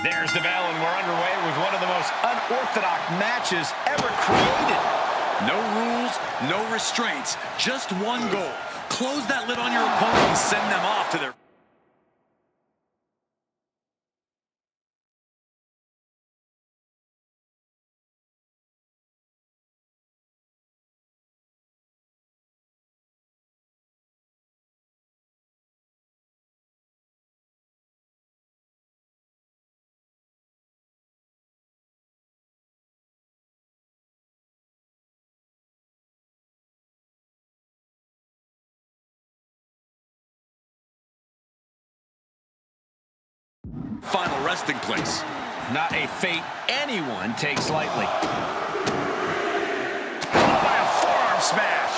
There's the bell, and we're underway with one of the most unorthodox matches ever created. No rules, no restraints, just one goal. Close that lid on your opponent and send them off to their... Final resting place. Not a fate anyone takes lightly. Oh, by a forearm smash.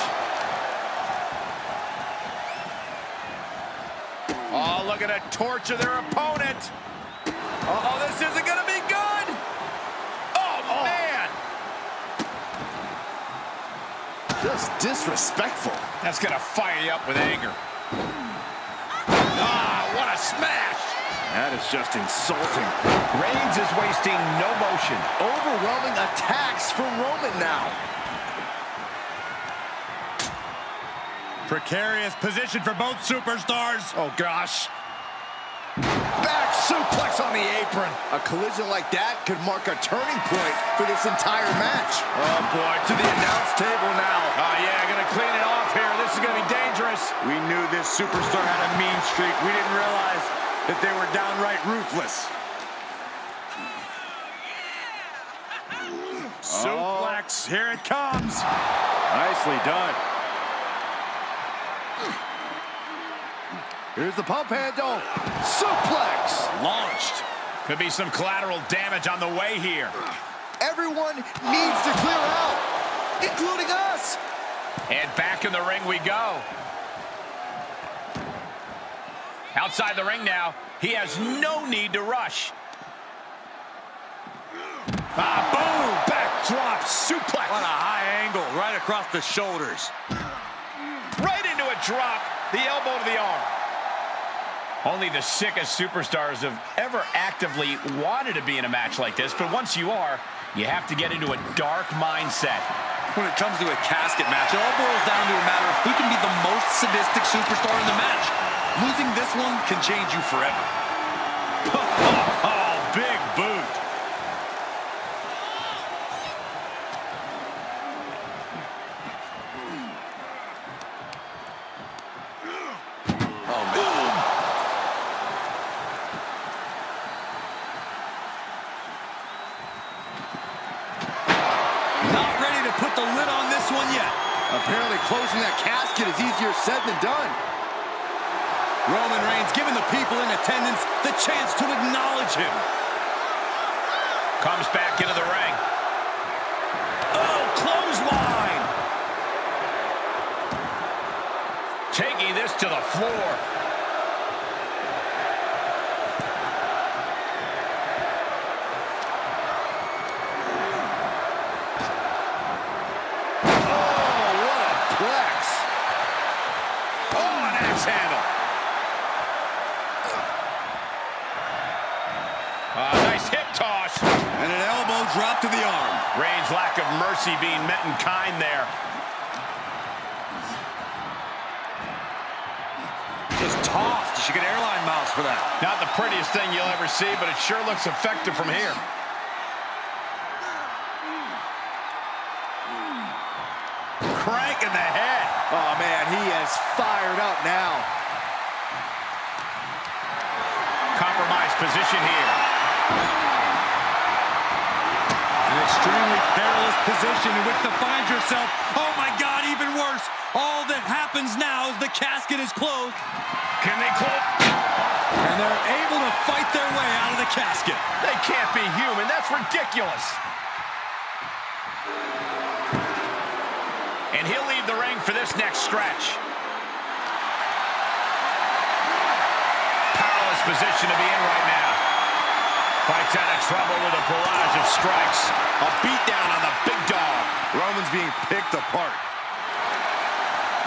Oh, look at a torture their opponent. Oh, this isn't going to be good. Oh, man. Just disrespectful. That's going to fire you up with anger. Ah, what a smash. That is just insulting. Reigns is wasting no motion. Overwhelming attacks from Roman now. Precarious position for both superstars. Oh, gosh. Back suplex on the apron. A collision like that could mark a turning point for this entire match. Oh, boy, to the announce table now. Oh, yeah, gonna clean it off here. This is gonna be dangerous. We knew this superstar had a mean streak. We didn't realize that they were downright ruthless. Suplex, here it comes. Nicely done. Here's the pump handle. Suplex. Launched. Could be some collateral damage on the way here. Everyone needs to clear out, including us. And back in the ring we go. Outside the ring now. He has no need to rush. Ah, boom! Backdrop suplex. On a high angle, right across the shoulders. Right into a drop. The elbow to the arm. Only the sickest superstars have ever actively wanted to be in a match like this, but once you are, you have to get into a dark mindset. When it comes to a casket match, it all boils down to a matter of who can be the most sadistic superstar in the match. Losing this one can change you forever. Oh, big boot. Oh, man. Not ready to put the lid on this one yet. Apparently closing that casket is easier said than done. Roman Reigns giving the people in attendance the chance to acknowledge him. Comes back into the ring. Oh, clothesline. Taking this to the floor. Oh, what a plex. Oh, an axe handle. Nice hip toss. And an elbow drop to the arm. Reigns' lack of mercy being met in kind there. Just tossed. She get airline miles for that. Not the prettiest thing you'll ever see, but it sure looks effective from here. Crank in the head. Oh, man, he is fired up now. Compromised position here. An extremely perilous position in which to find yourself. Oh my God, even worse. All that happens now is the casket is closed. Can they close? And they're able to fight their way out of the casket. They can't be human. That's ridiculous. And he'll leave the ring for this next stretch. Powerless position to be in right now. Fights out of trouble with a barrage of strikes. A beatdown on the big dog. Roman's being picked apart.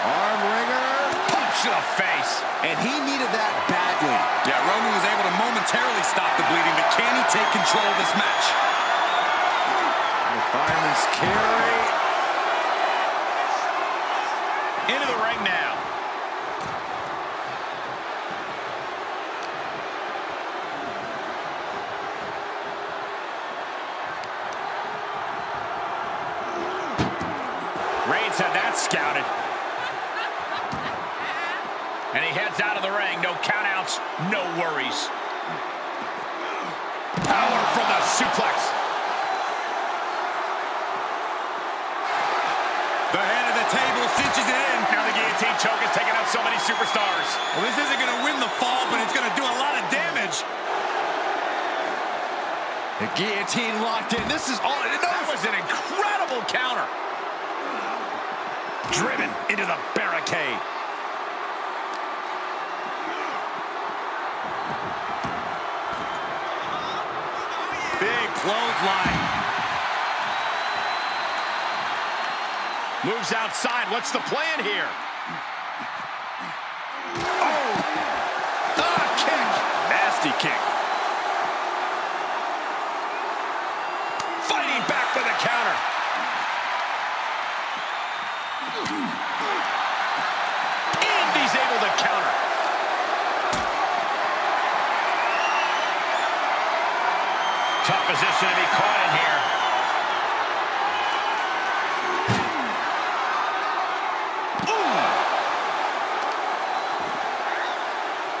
Arm wringer. Punch to the face. And he needed that badly. Yeah, Roman was able to momentarily stop the bleeding, but can he take control of this match? The fireman's carry. Into the ring now. Reigns had that scouted. And he heads out of the ring. No countouts, no worries. Power from the suplex. The head of the table cinches it in. Now the guillotine choke is taking out so many superstars. Well, this isn't going to win the fall, but it's going to do a lot of damage. The guillotine locked in. This is all. That was an incredible counter. Driven into the barricade. Big clothesline. Moves outside. What's the plan here? Oh! Kick! Nasty kick. Fighting back with a counter. And he's able to counter. Tough position to be caught in here.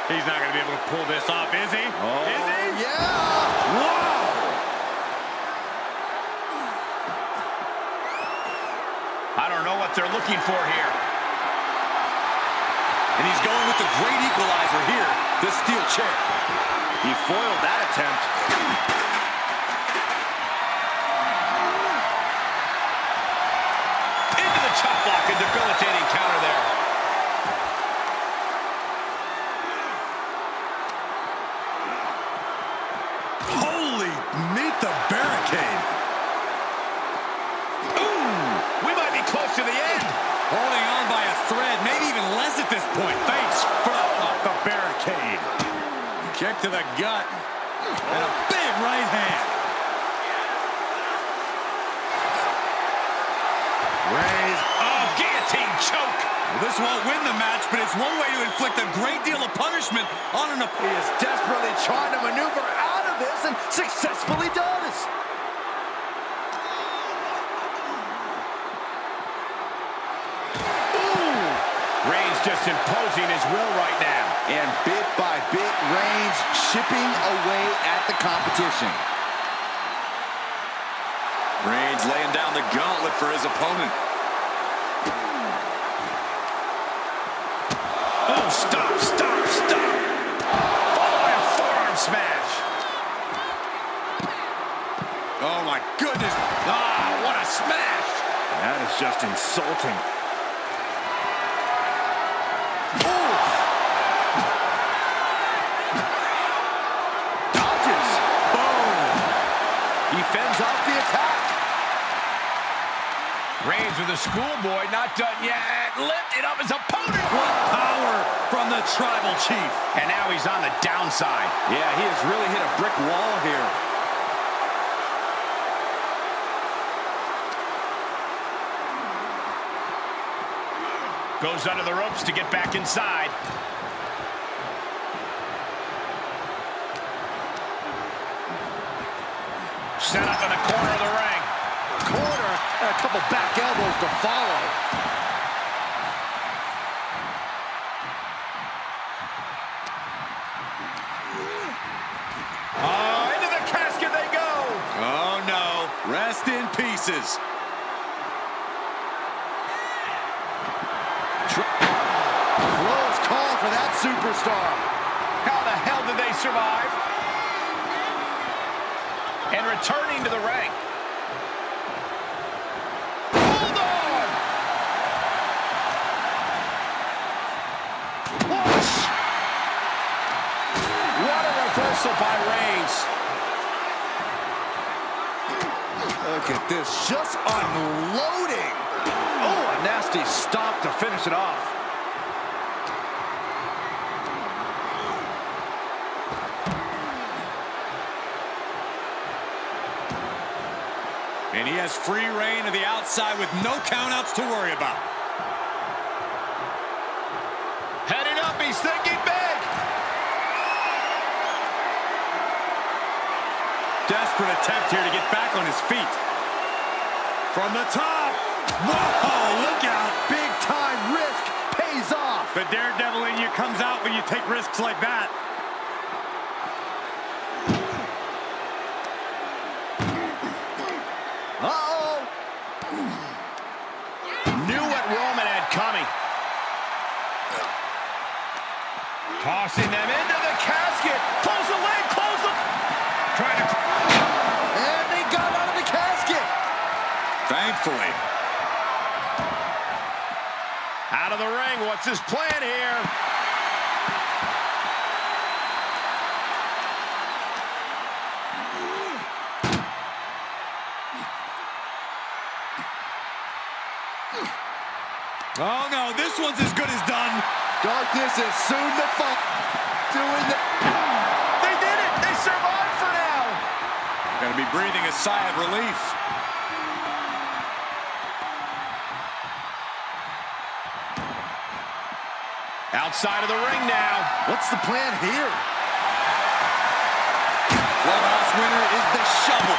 He's not going to be able to pull this off, is he? Oh, is he? Yeah! Whoa! I don't know what they're looking for here. And he's going with the great equalizer here, this steel chair. He foiled that attempt. Into the chop block, a debilitating counter there. Holy, meet the barricade. Ooh, we might be close to the end. Holding on by a thread, maybe even less at this point. Face first off the barricade. Kick to the gut. And a big right hand. Reigns. Oh, guillotine choke. Well, this won't win the match, but it's one way to inflict a great deal of punishment on an opponent. He is desperately trying to maneuver out of this and successfully does. Reigns just imposing his will right now. And bit by bit, Reigns chipping away at the competition. Reigns laying down the gauntlet for his opponent. Oh, stop, stop, stop. Oh, and forearm smash. Oh, my goodness. Ah, what a smash. That is just insulting. Dodges. Boom. He fends off the attack. Reigns with a schoolboy, not done yet. Lifted up his opponent. What power from the tribal chief. And now he's on the downside. Yeah, he has really hit a brick wall here. Goes under the ropes to get back inside. Set up in the corner of the ring. Corner, and a couple back elbows to follow. Oh, into the casket they go. Oh, no. Rest in pieces. Close call for that superstar. How the hell did they survive? And returning to the ring. Hold on! Push! What a reversal by Reigns. Look at this, just unloading. Oh, a nasty stop to finish it off. And he has free reign to the outside with no countouts to worry about. Heading up, he's thinking big. Desperate attempt here to get back on his feet. From the top. Whoa, look out. Big time risk pays off. The daredevil in you comes out when you take risks like that. Uh-oh. Knew what Roman had coming. Tossing them into the casket. Close the leg, close the... Trying to... And they got out of the casket. Thankfully. Out of the ring, what's his plan here? Oh, no, this one's as good as done. Darkness is soon to fall. Doing the... They did it! They survived for now! Gonna be breathing a sigh of relief. Outside of the ring now. What's the plan here? Clubhouse winner is the shovel,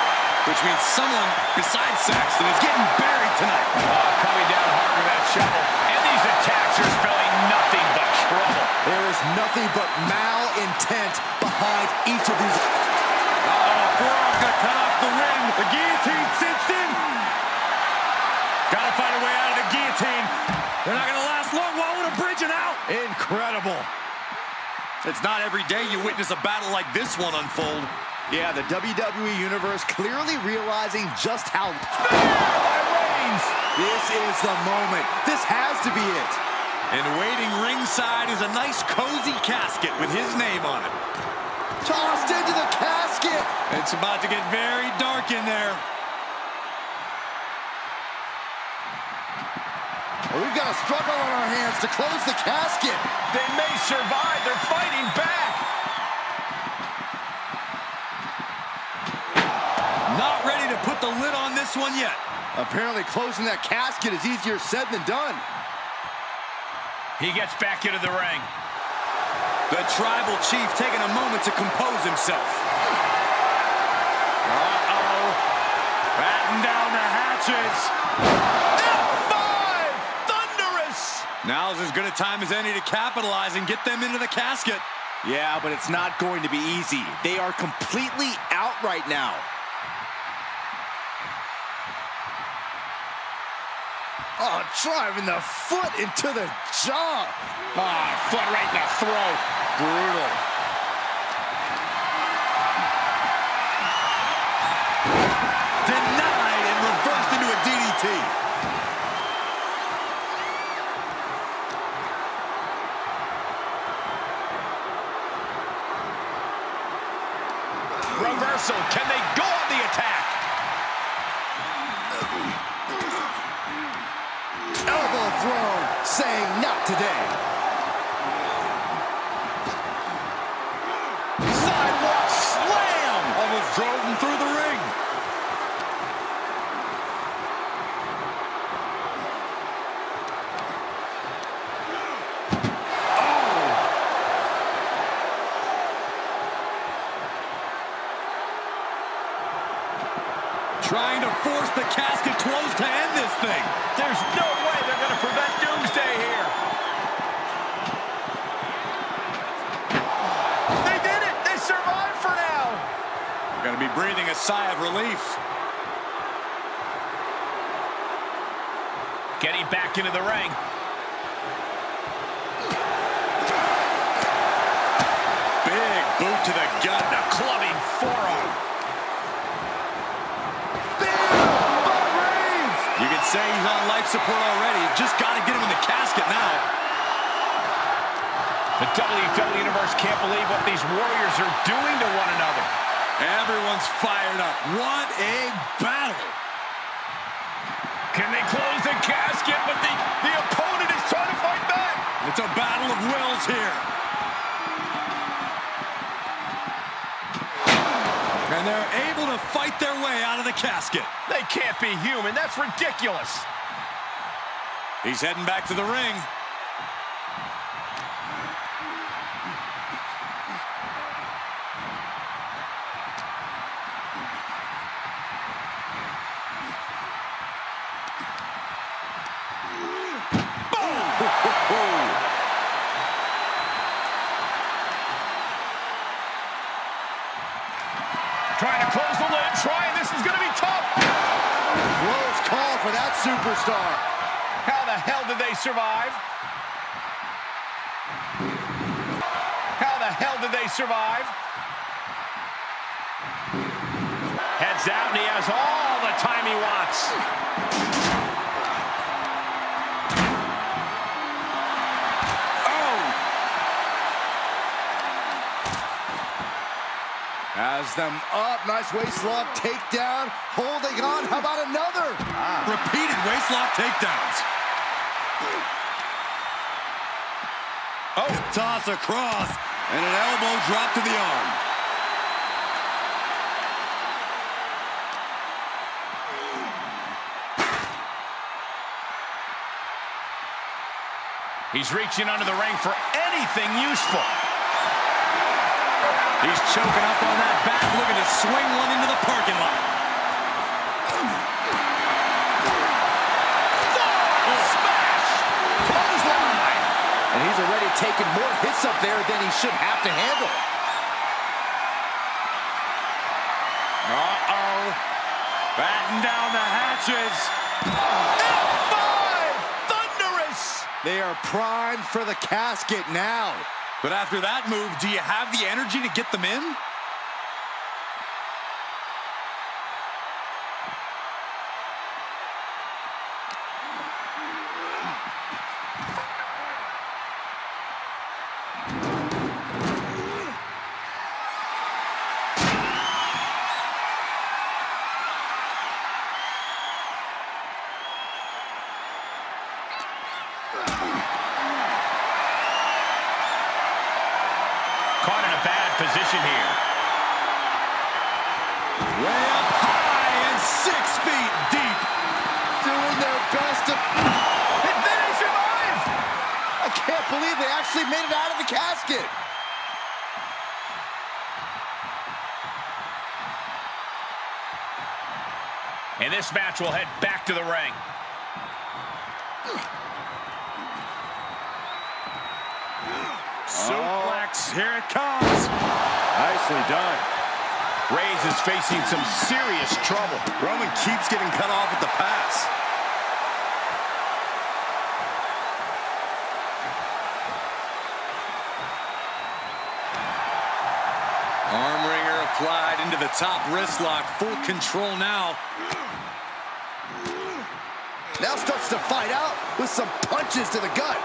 which means someone besides Saxton is getting buried tonight. Coming down hard with that shovel. And these attacks are spelling nothing but trouble. There is nothing but malintent behind each of these. Forearm's gonna cut off the win. The guillotine cinched in. Gotta find a way out of the guillotine. They're not gonna last long. Why would a bridging out? Incredible. It's not every day you witness a battle like this one unfold. Yeah, the WWE Universe clearly realizing just how... This is the moment. This has to be it. And waiting ringside is a nice cozy casket with his name on it. Tossed into the casket. It's about to get very dark in there. We've got a struggle on our hands to close the casket. They may survive. They're fighting back. Not ready to put the lid on this one yet. Apparently closing that casket is easier said than done. He gets back into the ring. The tribal chief taking a moment to compose himself. Uh-oh. Batten down the hatches. F5! Thunderous! Now's as good a time as any to capitalize and get them into the casket. Yeah, but it's not going to be easy. They are completely out right now. Oh, driving the foot into the jaw. Foot right in the throat. Brutal. Denied and reversed into a DDT. Reversal. Can they go on the attack? Elbow thrown, saying not today. Sidewalk slam! Almost drove him through the ring. Trying to force the casket closed to end this thing. There's no way they're going to prevent Doomsday here. They did it! They survived for now! They're going to be breathing a sigh of relief. Getting back into the ring. Big boot to the gut. A clubbing forearm. You can say he's on life support already. Just got to get him in the casket now. The WWE Universe can't believe what these Warriors are doing to one another. Everyone's fired up. What a battle. Can they close the casket? But the opponent is trying to fight back. It's a battle of wills here. And they're able to fight their way out of the casket. They can't be human. That's ridiculous. He's heading back to the ring. Trying to close the lid. This is going to be tough. Close call for that superstar. How the hell did they survive? How the hell did they survive? Heads out, and he has all the time he wants. Has them up. Nice waistlock takedown. Holding on. How about another? Repeated waistlock takedowns. Oh, toss across. And an elbow drop to the arm. He's reaching under the ring for anything useful. He's choking up on that back, looking to swing one into the parking lot. Smash! Clothesline! And he's already taken more hits up there than he should have to handle. Uh-oh. Batten down the hatches. F5! Thunderous! They are primed for the casket now. But after that move, do you have the energy to get them in? Caught in a bad position here. Way up high and 6 feet deep. Doing their best to... And then they survive! I can't believe they actually made it out of the casket. And this match will head back to the ring. Suplex, here it comes. Nicely done. Reigns is facing some serious trouble. Roman keeps getting cut off at the pass. Arm wringer applied into the top wrist lock. Full control now. Now starts to fight out with some punches to the gut.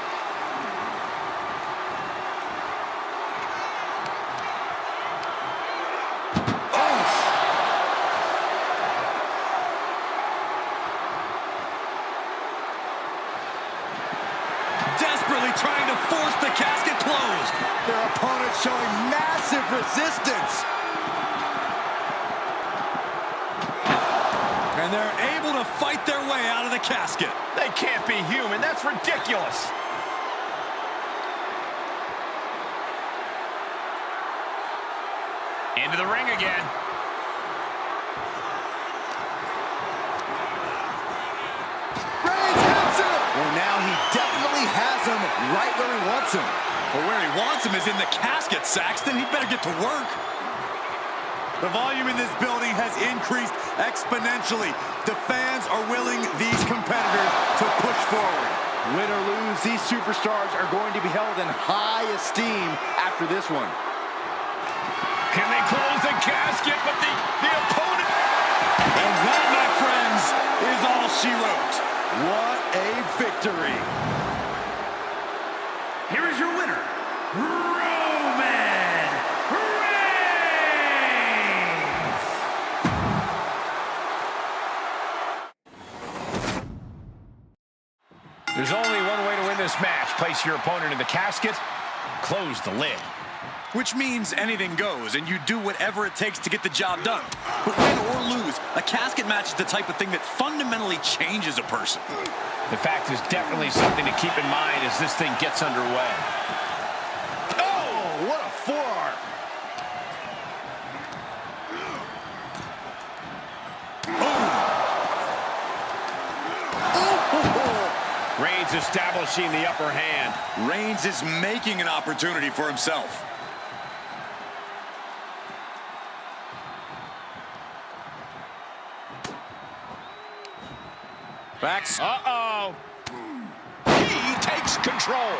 Desperately trying to force the casket closed. Their opponent showing massive resistance. And they're able to fight their way out of the casket. They can't be human. That's ridiculous. Into the ring again. Reigns hits him. Well, now he definitely has him right where he wants him. But where he wants him is in the casket, Saxton. He'd better get to work. The volume in this building has increased exponentially. The fans are willing these competitors to push forward. Win or lose, these superstars are going to be held in high esteem after this one. Can they close the casket? But the opponent... And that, my friends, is all she wrote. What a victory. Here is your winner, Roman Reigns! There's only one way to win this match. Place your opponent in the casket, close the lid. Which means anything goes, and you do whatever it takes to get the job done. But win or lose, a casket match is the type of thing that fundamentally changes a person. The fact is definitely something to keep in mind as this thing gets underway. Oh, what a forearm. Reigns establishing the upper hand. Reigns is making an opportunity for himself. Backs. Uh-oh. He takes control.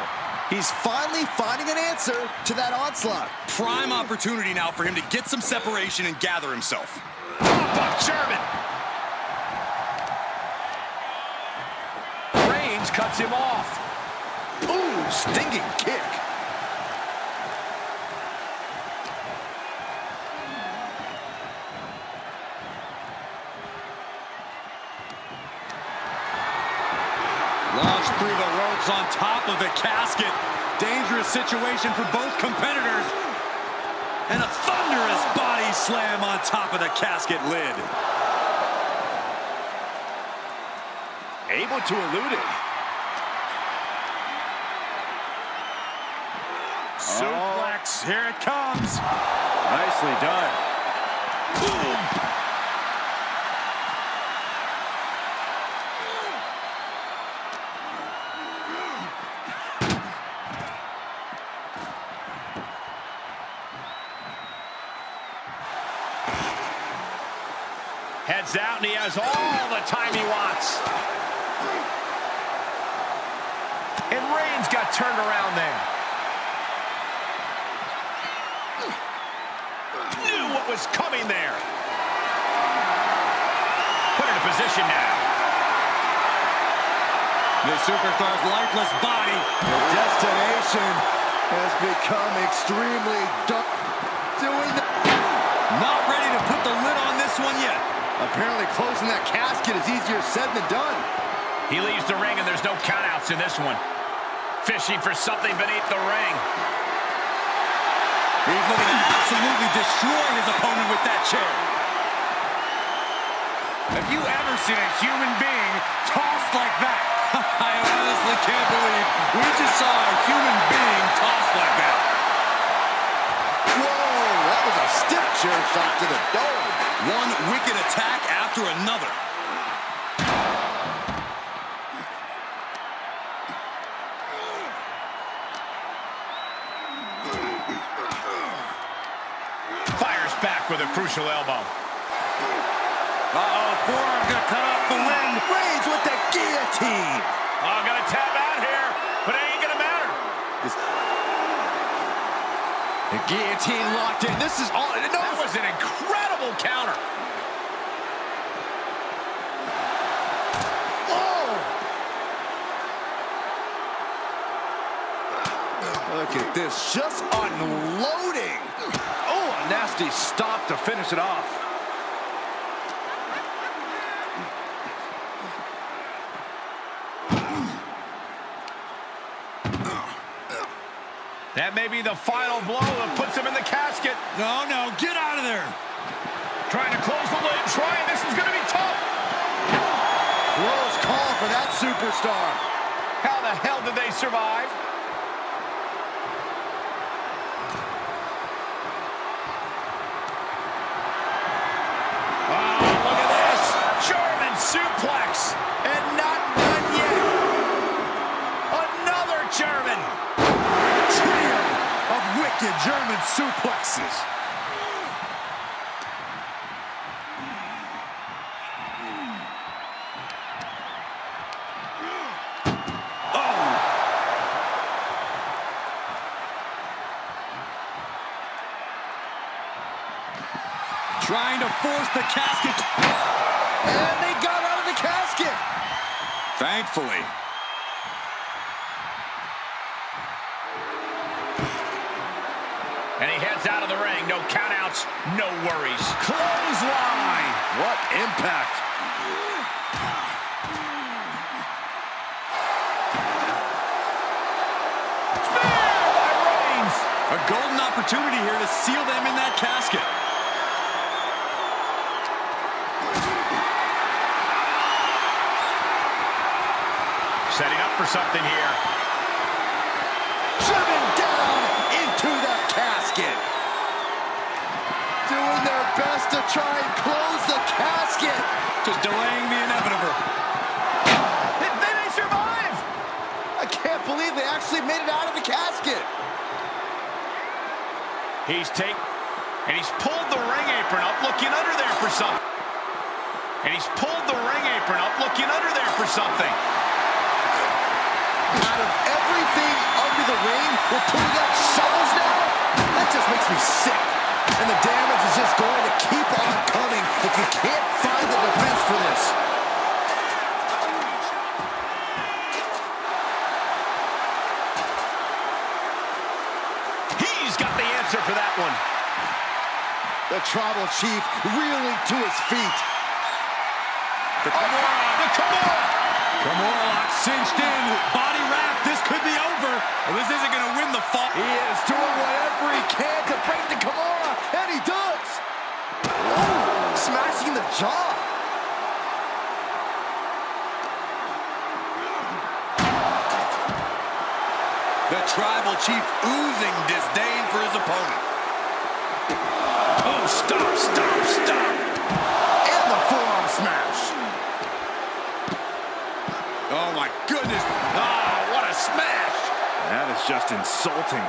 He's finally finding an answer to that onslaught. Prime opportunity now for him to get some separation and gather himself. Pop-up German. Reigns cuts him off. Ooh, stinging kick. Launched through the ropes on top of the casket. Dangerous situation for both competitors. And a thunderous body slam on top of the casket lid. Able to elude it. Suplex, here it comes. Nicely done. Boom. Heads out, and he has all the time he wants. And Reigns got turned around there. Knew what was coming there. Put in a position now. The superstar's lifeless body. The destination has become extremely dark. Not ready to put the lid on this one yet. Apparently closing that casket is easier said than done. He leaves the ring, and there's no countouts in this one. Fishing for something beneath the ring. He's looking to absolutely destroy his opponent with that chair. Have you ever seen a human being tossed like that? I honestly can't believe we just saw a human being tossed like that. Whoa, that was a stiff chair shot to the dome. One wicked attack after another. Fires back with a crucial elbow. Uh-oh, forearm gonna cut off the wind. Reigns with the guillotine. Oh, gonna tap out here, but it ain't gonna matter. The guillotine locked in. This is all. No, That was an incredible counter. look at this, just unloading. Oh, a nasty stop to finish it off. That may be the final blow that puts him in the casket. No, get out of there. Trying to close the lid, this is going to be tough. Close call for that superstar. How the hell did they survive? Oh, look at this. German suplex. And not done yet. Another German. Trio of wicked German suplexes. Trying to force the casket. And they got out of the casket. Thankfully. And he heads out of the ring. No countouts, no worries. Clothesline. What impact. A golden opportunity here to seal them in that casket. Setting up for something here. Driven down into the casket. Doing their best to try and close the casket. Just delaying the inevitable. They may survive. I can't believe they actually made it out of the casket. He's pulled the ring apron up, looking under there for something. And he's pulled the ring apron up, looking under there for something. Out of everything under the ring, we're pulling out shovels now? That just makes me sick. And the damage is just going to keep on coming if you can't find the defense for this. He's got the answer for that one. The Tribal Chief reeling to his feet. The Kimura lock cinched in. Body wrap. This could be over. Well, this isn't going to win the fight. He is doing whatever he can to break the Kimura, and he does. Ooh, smashing the jaw. The Tribal Chief oozing disdain for his opponent. Oh, stop. And the forearm smash. Oh, my goodness. Oh, what a smash. That is just insulting.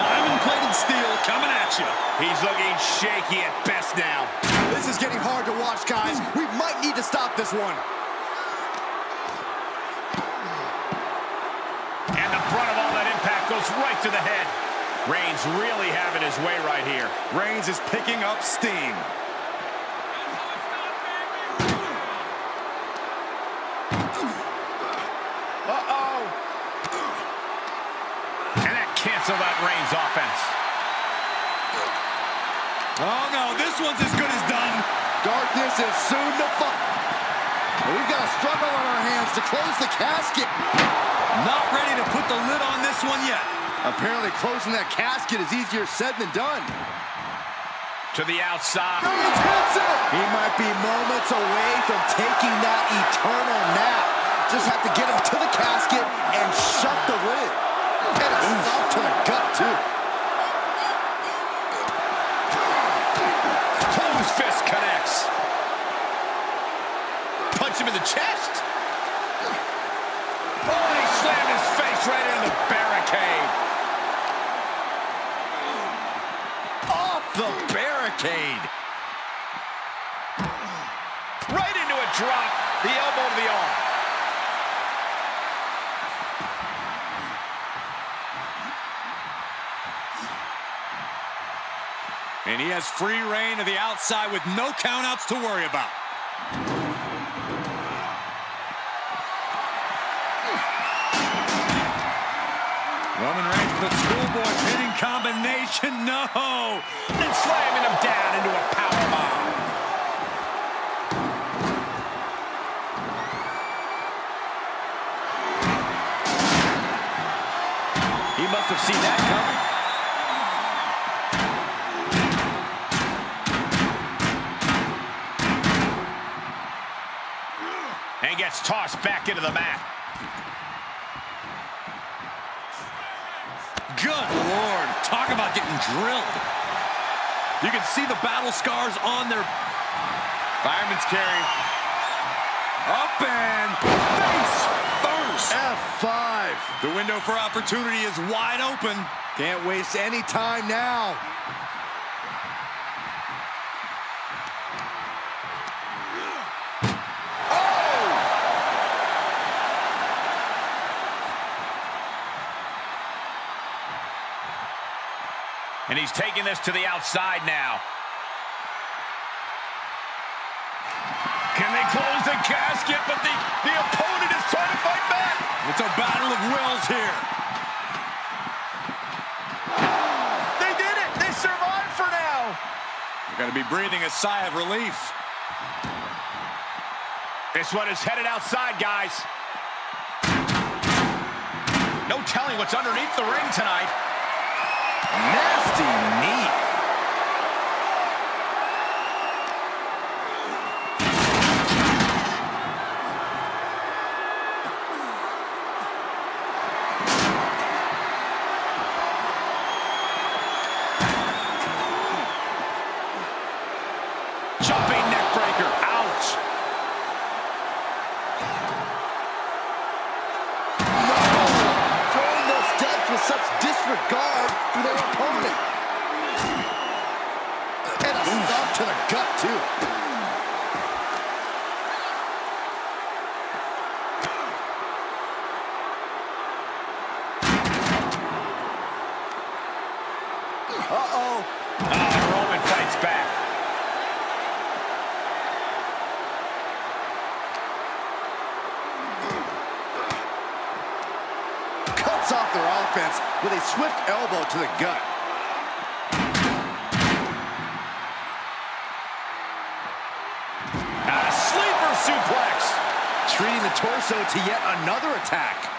Diamond-plated steel coming at you. He's looking shaky at best now. This is getting hard to watch, guys. We might need to stop this one. And the brunt of all that impact goes right to the head. Reigns really having his way right here. Reigns is picking up steam. Uh-oh. And that canceled out Reigns' offense. Oh, no, this one's as good as done. Darkness is soon to fall. We've got a struggle on our hands to close the casket. Not ready to put the lid on this one yet. Apparently closing that casket is easier said than done. To the outside. Reigns hits it! He might be moments away from taking that eternal nap. Just have to get him to the casket and shut the lid. And a stop to the gut, too. Closed fist connects. Punch him in the chest. Oh, and he slammed his face right into the barricade. Off the barricade. Right into a drop. The elbow to the arm. And he has free reign to the outside with no countouts to worry about. Roman Reigns with a schoolboy pinning combination. No! And slamming him down into a powerbomb. He must have seen that coming. And gets tossed back into the mat. Good Lord. Talk about getting drilled. You can see the battle scars on their... Fireman's carry. Up and face first. F5. The window for opportunity is wide open. Can't waste any time now. he's taking this to the outside now. Can they close the casket? But the opponent is trying to fight back. It's a battle of wills here. They did it. They survived for now. You're going to be breathing a sigh of relief. This one is headed outside, guys. No telling what's underneath the ring tonight. Nasty knee. Jumping neck breaker. Ouch. Throwing those steps with such disregard for their opponent. And a stomp to the gut, too. Uh-oh. Roman fights back. Cuts off their offense with a swift elbow to the gut. A sleeper suplex. Treating the torso to yet another attack.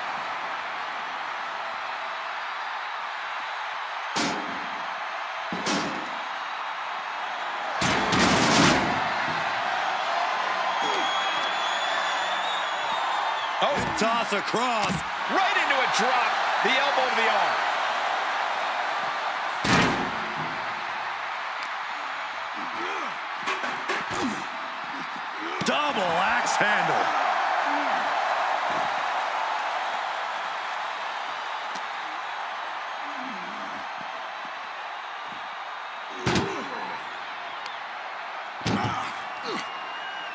Oh, Toss across. right into a drop. The elbow to the arm. Double axe handle.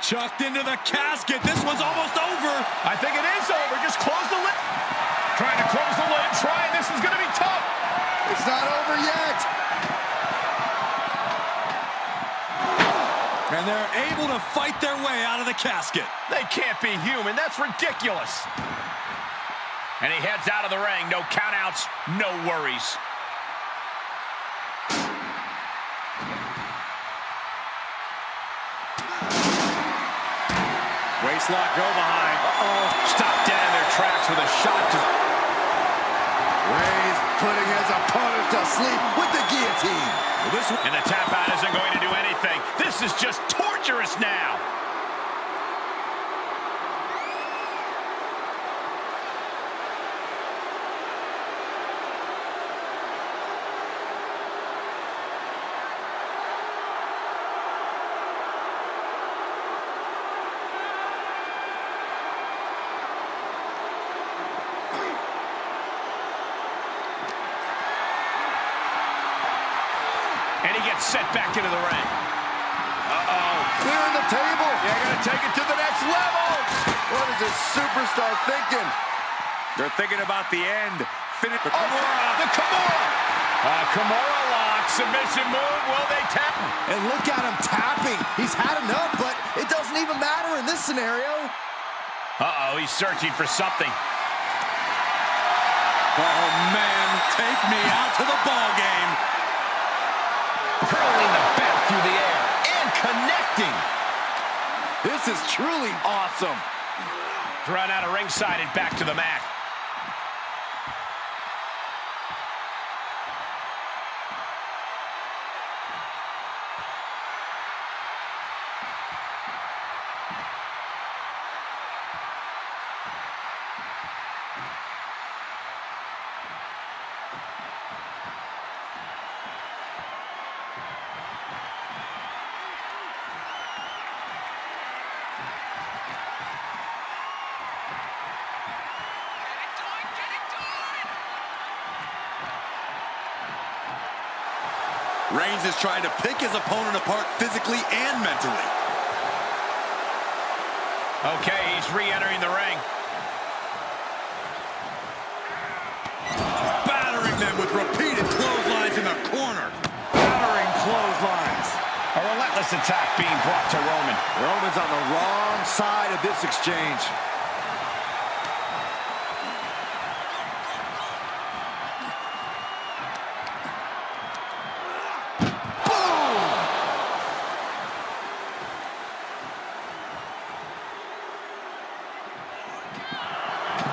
Chucked into the casket. This one's almost over. I think it is over. Just close the lid. Trying to close the lid. Trying. This is going to be tough. It's not over yet. And they're able to fight their way out of the casket. They can't be human. That's ridiculous. And he heads out of the ring. No countouts, no worries. Waistlock go behind. Stopped dead in their tracks with a shot to... Ray's putting his opponent to sleep with the guillotine. And the tap out isn't going to do anything. This is just torturous now. And he gets set back into the ring. Clearing the table. They're going to take it to the next level. What is this superstar thinking? They're thinking about the end. Finish the The Kimura. Kimura lock. Submission move. Will they tap? And look at him tapping. He's had enough, but it doesn't even matter in this scenario. He's searching for something. Oh, man. Take me out to the ball game. Curling the bat through the air and connecting. This is truly awesome. Thrown out of ringside and back to the mat. Reigns is trying to pick his opponent apart physically and mentally. Okay, he's re-entering the ring. Battering them with repeated clotheslines in the corner. clotheslines. A relentless attack being brought to Roman. Roman's on the wrong side of this exchange.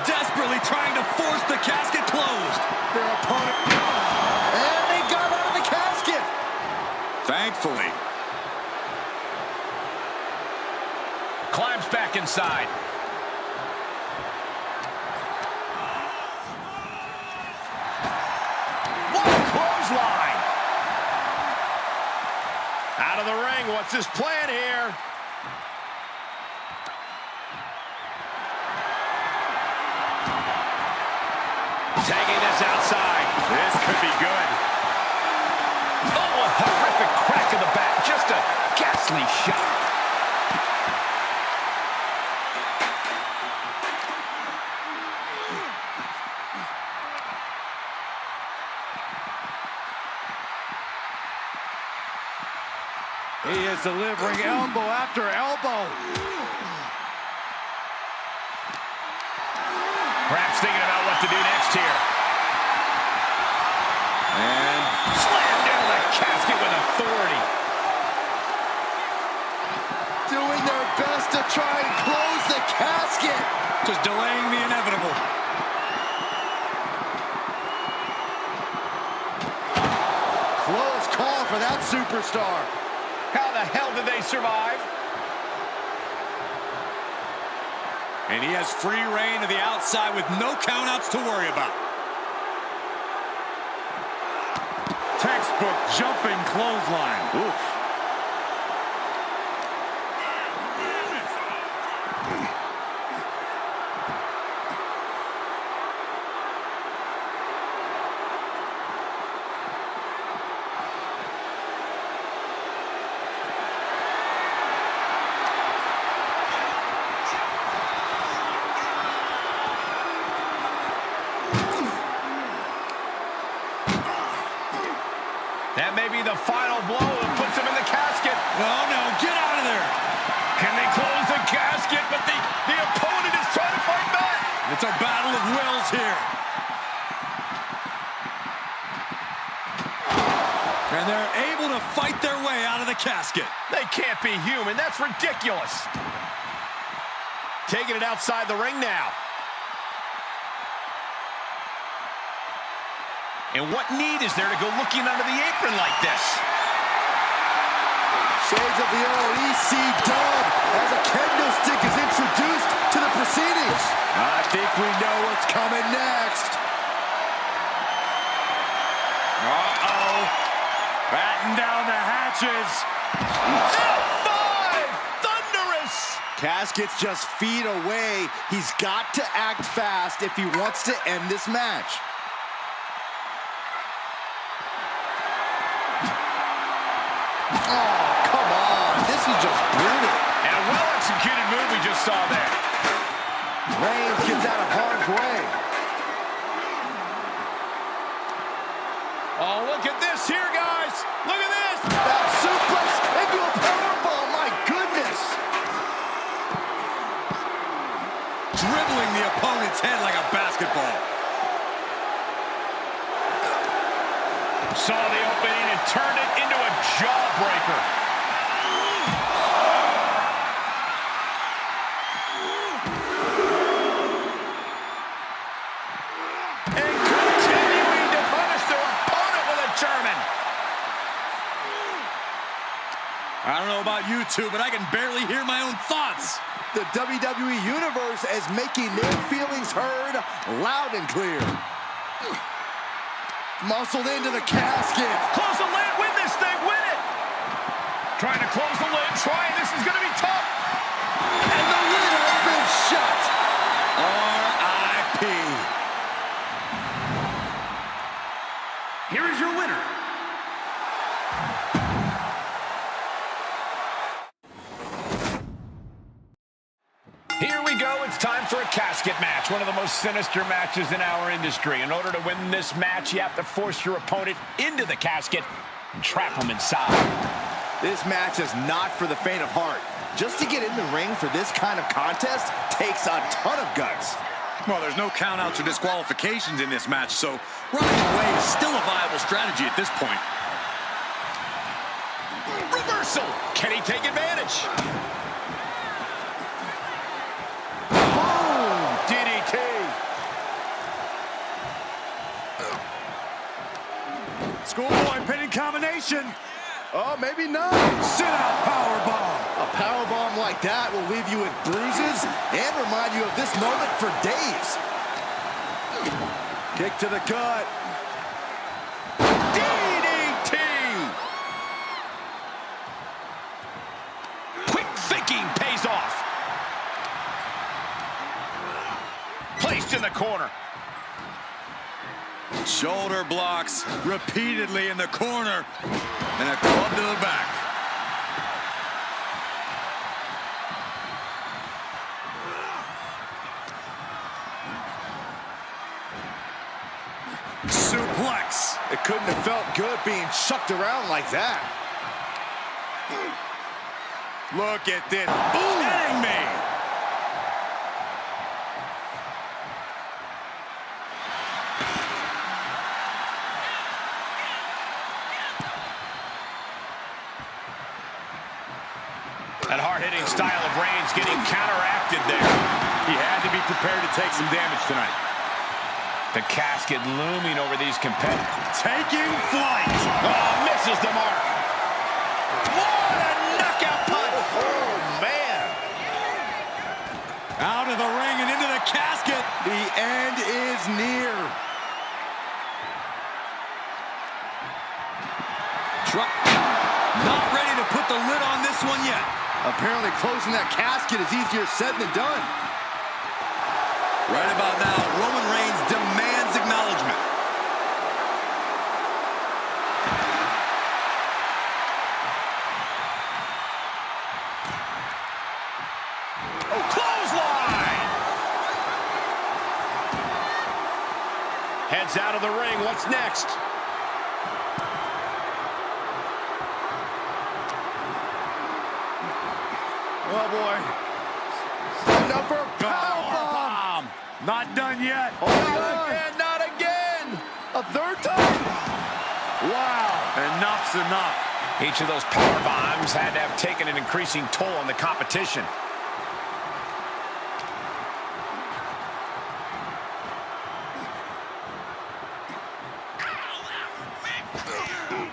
Desperately trying to force the casket closed. Their opponent. And they got out of the casket. Thankfully. Climbs back inside. What a clothesline. Out of the ring. What's his plan here? Taking this outside. This could be good. Oh, a horrific crack to the back. Just a ghastly shot. He is delivering elbow after elbow. Perhaps thinking about what to do next here. And Slammed into the casket with authority. Doing their best to try and close the casket. just delaying the inevitable. Close call for that superstar. How the hell did they survive? And he has free reign to the outside with no countouts to worry about. Textbook jumping clothesline. Oof. That may be the final blow that puts him in the casket. No, get out of there. Can they close the casket? But the opponent is trying to fight back. It's a battle of wills here. And they're able to fight their way out of the casket. They can't be human. That's ridiculous. Taking it outside the ring now. And what need is there to go looking under the apron like this? Shades of the old EC dub as a kendo stick is introduced to the proceedings. I think we know what's coming next. Uh-oh. Batten down the hatches. F5! Thunderous! Casket's just feet away. He's got to act fast if he wants to end this match. Oh, come on. This is just brutal. And a well-executed move we just saw there. Reigns gets out of harm's way. Oh, look at this here, guys. Look at this. That suplex into a powerbomb. My goodness. Dribbling the opponent's head like a basketball. Saw the opening and turned it into a jawbreaker. And continuing to punish their opponent with a German. I don't know about you two, but I can barely hear my own thoughts. The WWE Universe is making their feelings heard loud and clear. Muscled into the casket. Close the lid, win this thing, win it. Trying to close the lid, this is going to be tough. And the lid has been shut. R.I.P. Here is your winner. Here we go. It's time for a casket match, one of the most sinister matches in our industry. In order to win this match, you have to force your opponent into the casket and trap him inside. This match is not for the faint of heart. Just to get in the ring for this kind of contest takes a ton of guts. Well, there's no countouts or disqualifications in this match, so running away is still a viable strategy at this point. Reversal. Can he take advantage? Boom! DDT! Schoolboy pinning combination. Oh, maybe not. Sit-out powerbomb. A powerbomb like that will leave you with bruises and remind you of this moment for days. Kick to the gut. DDT. Quick thinking pays off. Placed in the corner. Shoulder blocks repeatedly in the corner. And a club to the back. Suplex. It couldn't have felt good being chucked around like that. Look at this. Kidding me. That hard-hitting style of Reigns getting counteracted there. He had to be prepared to take some damage tonight. The casket looming over these competitors. Taking flight. Oh, misses the mark. What a knockout punch. Oh, man. Out of the ring and into the casket. The end is near. Not ready to put the lid on this one yet. Apparently closing that casket is easier said than done. Right about now, Roman Reigns demands acknowledgement. Oh, clothesline! Heads out of the ring. What's next? Oh, boy. Another powerbomb. Not done yet. Oh, not again, not again. A third time. Wow. Enough's enough. Each of those power bombs had to have taken an increasing toll on the competition.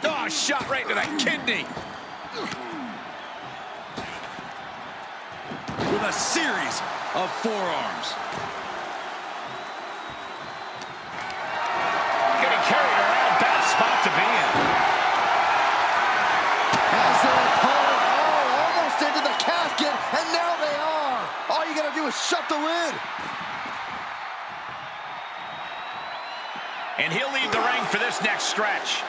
Oh, shot right to the kidney. With a series of forearms. Getting carried around, bad spot to be in. Has their opponent almost into the casket, and now they are. All you gotta do is shut the lid. And he'll leave the ring for this next stretch.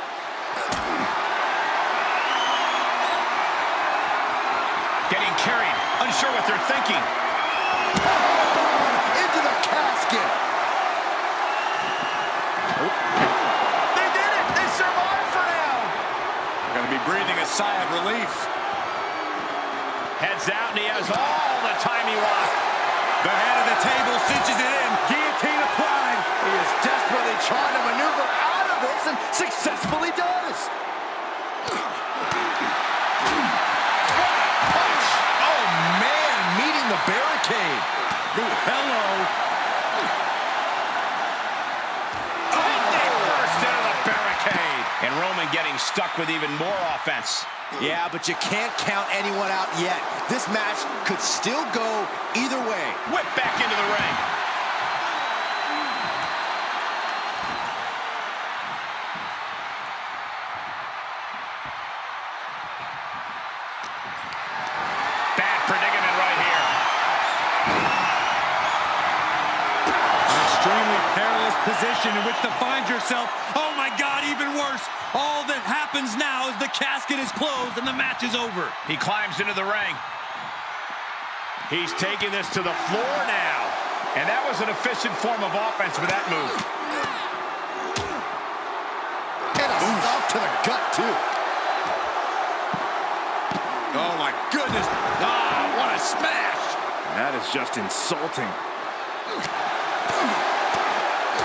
Getting carried, unsure what they're thinking. Into the casket. They did it! They survived for now! Gonna be breathing a sigh of relief. Heads out, and he has all the time he wants. The head of the table cinches it in. Guillotine applied. He is desperately trying to maneuver out of this and successfully does. Punch. Oh, man, meeting the barricade. Hello. Burst into the barricade. And Roman getting stuck with even more offense. Yeah, but you can't count anyone out yet. This match could still go either way. Whip back into the ring. Bad predicament right here. An extremely perilous position in which to find yourself. Oh my God, even worse. All that happens now is the casket is closed and the match is over. He climbs into the ring. He's taking this to the floor now. And that was an efficient form of offense with that move. And a stop to the gut, too. Oh, my goodness. Ah, what a smash. That is just insulting.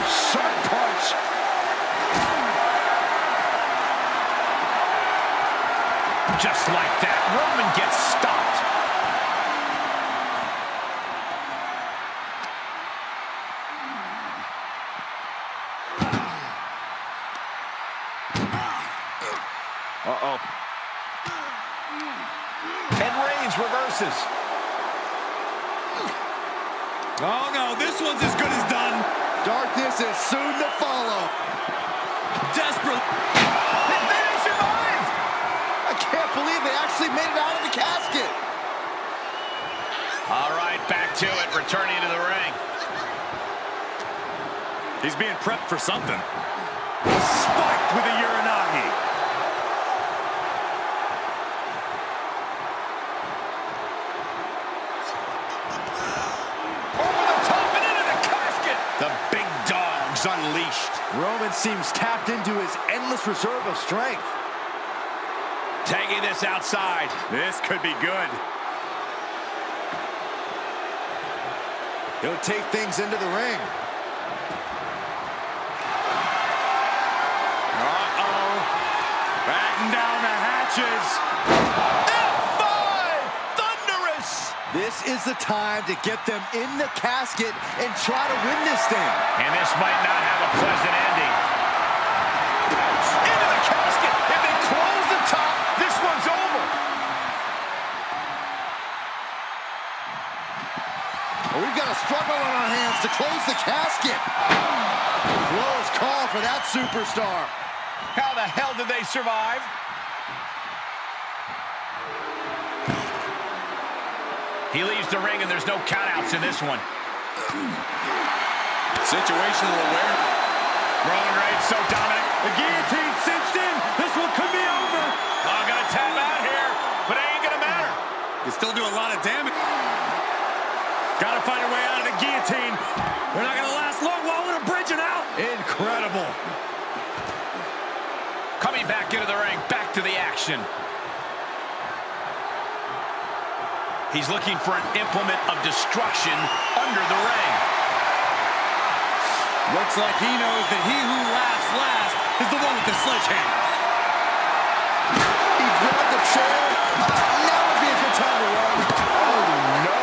Sharp punch. Just like that, Roman gets stopped. Uh-oh. And Reigns reverses. Oh, no, this one's as good as done. Darkness is soon to follow. Desperate. They survived! I can't believe they actually made it out of the casket. All right, back to it, returning to the ring. He's being prepped for something. Spiked with a Uranagi. The big dog's unleashed. Roman seems tapped into his endless reserve of strength. Taking this outside. This could be good. He'll take things into the ring. Uh-oh. Batten down the hatches. This is the time to get them in the casket and try to win this thing. And this might not have a pleasant ending. Into the casket. If they close the top, this one's over. Well, we've got a struggle on our hands to close the casket. Close call for that superstar. How the hell did they survive? He leaves the ring, and there's no countouts in this one. Situational awareness. Roman Reigns so dominant. The guillotine cinched in. This one could be over. Oh, gonna tap out here, but it ain't gonna matter. Can still do a lot of damage. Gotta find a way out of the guillotine. They're not gonna last long while they're bridging out. Incredible. Coming back into the ring, back to the action. He's looking for an implement of destruction under the ring. Looks like he knows that he who laughs last is the one with the sledgehammer. He grabbed the chair. Now would be a good time to run. Oh, no.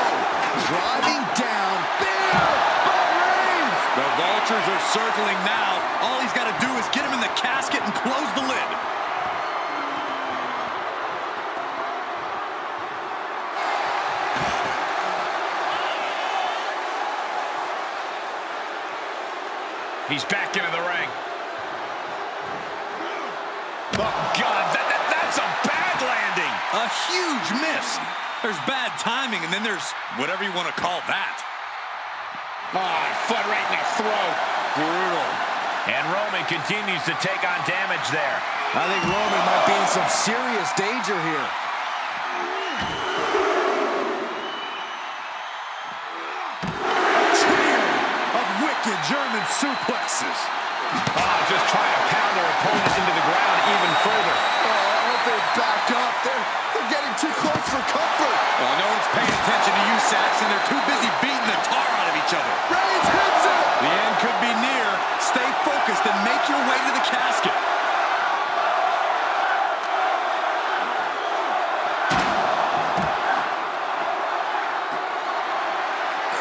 Driving down. There by Reigns. The vultures are circling now. All he's got to do is get him in the casket and close the lid. He's back into the ring. Oh, God, that's a bad landing. A huge miss. There's bad timing, and then there's whatever you want to call that. Oh, foot right in the throat. Brutal. And Roman continues to take on damage there. I think Roman might be in some serious danger here. German suplexes. Oh, just trying to pound their opponent into the ground even further. Oh, I hope they back up. They're getting too close for comfort. Well, no one's paying attention to you, Saxon. They're too busy beating the tar out of each other. Reigns hits it. The end could be near. Stay focused and make your way to the casket.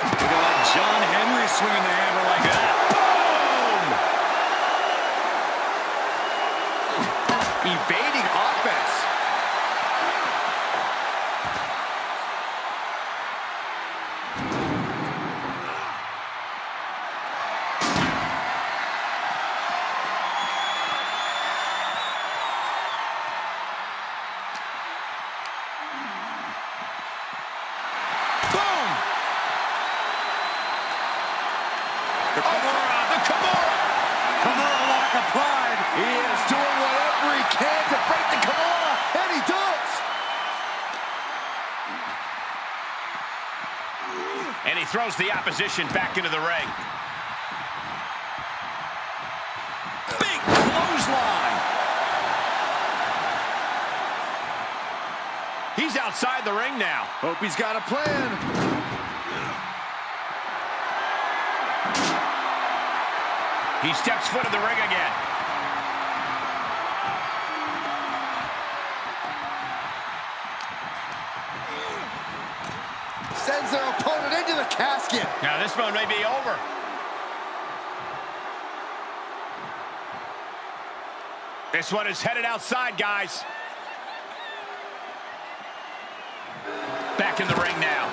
Look at that John Henry swinging the hammer like that. Boom! Evading offense. The Kimura! Kimura lock applied. He is doing whatever he can to break the Kimura, and he does. And he throws the opposition back into the ring. Big clothesline! He's outside the ring now. Hope he's got a plan. He steps foot in the ring again. Sends their opponent into the casket. Now this one may be over. This one is headed outside, guys. Back in the ring now.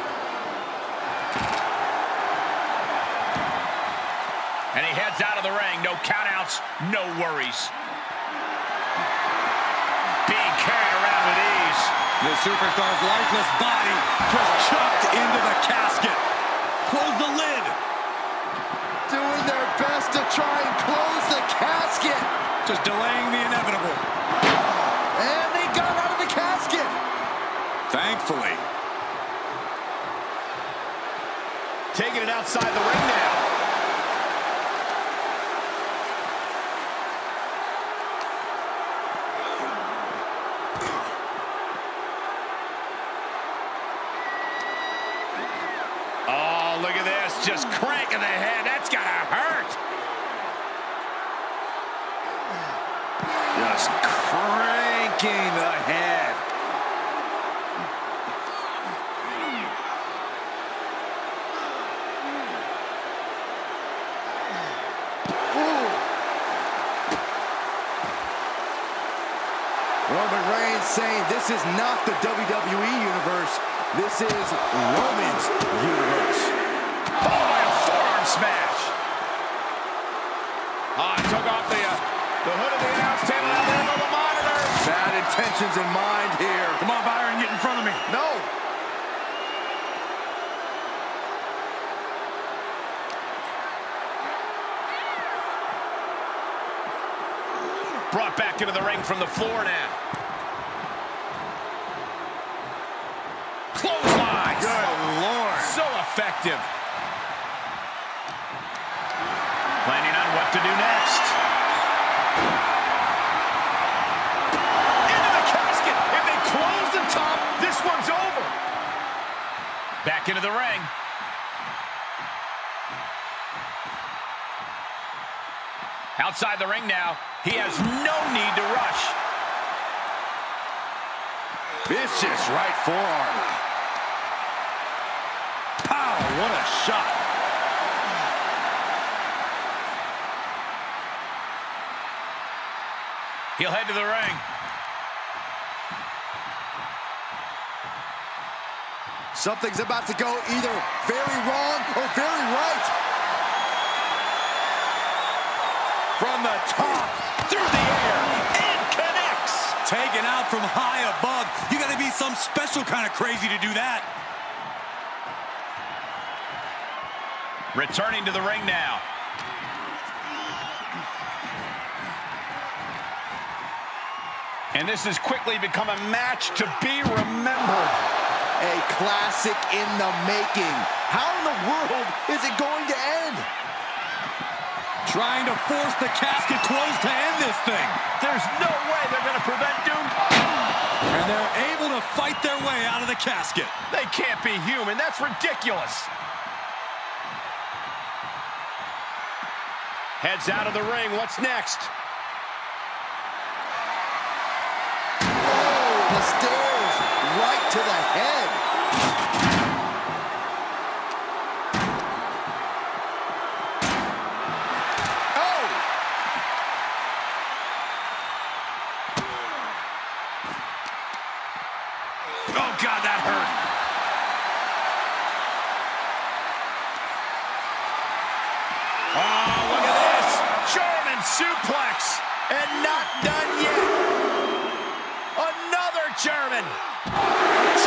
And he heads out of the ring. No countouts, no worries. Being carried around with ease. The superstar's lifeless body just chucked into the casket. Close the lid. Doing their best to try and close the casket. Just delaying the inevitable. And they got out of the casket. Thankfully. Taking it outside the ring now. Oh, look at this. Just cranking the head. That's gotta hurt. Just cranking the head. Roman Reigns saying this is not the WWE Universe. This is Roman's universe. Oh, and a forearm smash. Took off the hood of the announce table out there on the monitor. Bad intentions in mind here. Come on, Byron, get in front of me. No. Brought back into the ring from the floor now. Clothesline. Good Lord. So effective. Planning on what to do next. Into the casket. If they close the top, this one's over. Back into the ring. Outside the ring now. He has no need to rush. Vicious right forearm. Pow, what a shot. He'll head to the ring. Something's about to go either very wrong or very right. From the top, Through the air, and connects. taken out from high above. You gotta be some special kind of crazy to do that. Returning to the ring now. And this has quickly become a match to be remembered. A classic in the making. How in the world is it going to end? Trying to force the casket closed to end this thing. There's no way they're going to prevent Doom. And they're able to fight their way out of the casket. They can't be human. That's ridiculous. Heads out of the ring. What's next? Oh, the stairs right to the head. Oh, God, that hurt. Oh, look at this. German suplex. And not done yet. Another German.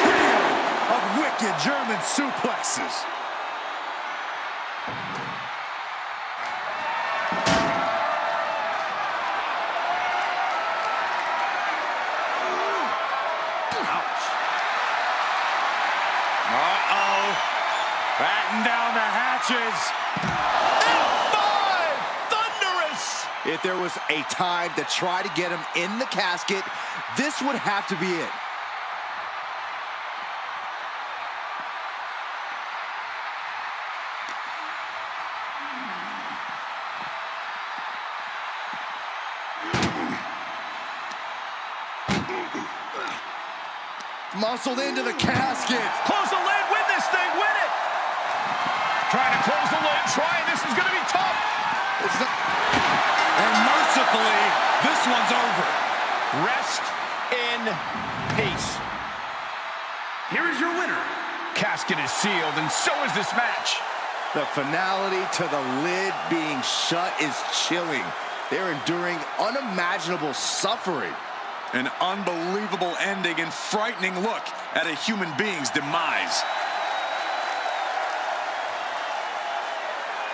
Trio of wicked German suplexes. Batten down the hatches. F5! Thunderous! If there was a time to try to get him in the casket, this would have to be it. Muscled into the casket. Close the lid, win this thing, win it! Trying to close the lid, this is gonna be tough. And mercifully, this one's over. Rest in peace. Here is your winner. Casket is sealed, and so is this match. The finality to the lid being shut is chilling. They're enduring unimaginable suffering. An unbelievable ending and frightening look at a human being's demise.